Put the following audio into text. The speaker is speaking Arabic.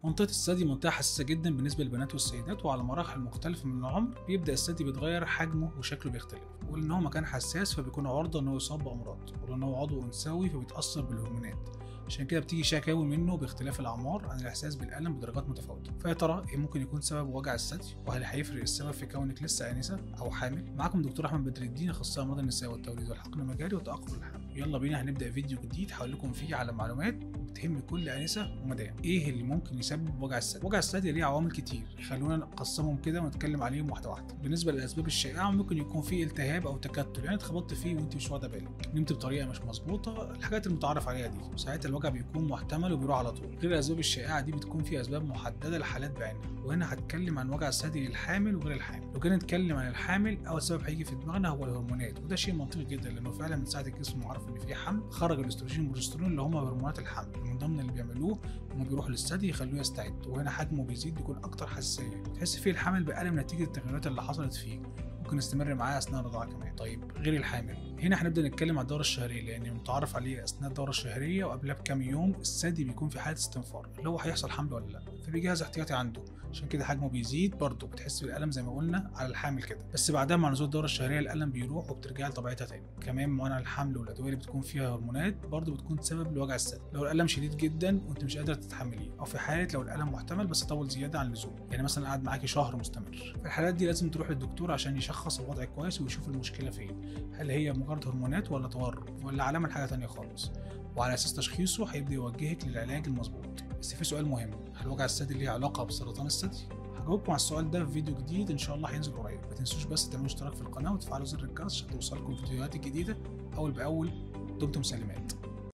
منطقة الثدي منطقة حساسة جدا بالنسبة للبنات والسيدات، وعلى مراحل مختلفة من العمر بيبدأ الثدي بيتغير حجمه وشكله بيختلف، ولأن هو مكان حساس فبيكون عرضة إنه يصاب بأمراض، ولأن هو عضو أنثوي فبيتأثر بالهرمونات. عشان كده بتيجي شكاوي منه باختلاف الأعمار عن الإحساس بالألم بدرجات متفاوتة. فيا ترى إيه ممكن يكون سبب وجع الثدي؟ وهل هيفرق السبب في كونك لسه آنسة أو حامل؟ معاكم دكتور أحمد بدر الدين، أخصائي أمراض النساء والتوليد والحقن المجاري وتأخر الحمل. يلا بينا هنبدأ فيديو جديد هقول لكم فيه على معلومات بتهم كل آنسة ومدام. إيه اللي ممكن يسبب وجع الثدي؟ وجع الثدي ليه عوامل كتير، خلونا نقسمهم كده ونتكلم عليهم واحدة واحدة. بالنسبة للأسباب الشائعة ممكن يكون فيه التهاب أو تكتل، يعني اتخبطت فيه وأنت مش واخدة بالك، نمت بطريقة مش مظبوطة، الحاجات المتعارف عليها دي، وساعتها الوجع بيكون محتمل وبيروح على طول. غير الأسباب الشائعة دي بتكون في أسباب محددة لحالات بعينها، وهنا هتكلم عن وجع الثدي للحامل وغير الحامل. لو كنا نتكلم عن الحامل، أول سبب هيجي في دماغنا هو الهرمونات، وده شيء منطقي جدا لأنه فعلا من ساعة الجسم معرف إن في حمل خرج الاستروجين والبروجسترون اللي هما هرمونات الحمل، من ضمن اللي بيعملوه هما بيروحوا للثدي يخلوه يستعد، وهنا حجمه بيزيد بيكون أكتر حساسية، تحس فيه الحمل بألم نتيجة التغيرات اللي حصلت فيه، ممكن يستمر معاه اثناء الرضاعه كمان. طيب غير الحامل، هنا هنبدا نتكلم عن الدوره الشهريه، لان متعارف عليه اثناء الدوره الشهريه وقبلها بكام يوم الثدي بيكون في حاله استنفار، اللي هو هيحصل حمل ولا لا، فبيجهز احتياطي عنده، عشان كده حجمه بيزيد. برضه بتحس بالالم زي ما قلنا على الحامل كده، بس بعدها مع نزول الدوره الشهريه الالم بيروح وبترجع لطبيعتها تاني. كمان منع الحمل والادويه اللي بتكون فيها هرمونات برضه بتكون سبب لوجع الثدي، لو الالم شديد جدا وانت مش قادره تتحمليه، او في حاله لو الالم محتمل بس طول زياده عن اللزوم، يعني مثلا قعد معاكي شهر مستمر. في الحالات دي لازم تروح للدكتور عشان يشخص الوضع كويس ويشوف المشكله فين، هل هي مجرد هرمونات ولا تورم ولا علامه حاجه تانية خالص، وعلى اساس تشخيصه هيبدا يوجهك للعلاج المظبوط. بس في سؤال مهم، هل وجع الثدي ليه علاقه بسرطان الثدي؟ هجاوبكم على السؤال ده في فيديو جديد ان شاء الله هينزل قريب. ما تنسوش بس تعملوا اشتراك في القناه وتفعلوا زر الجرس عشان توصلكم الفيديوهات الجديده اول باول. دمتم سالمات.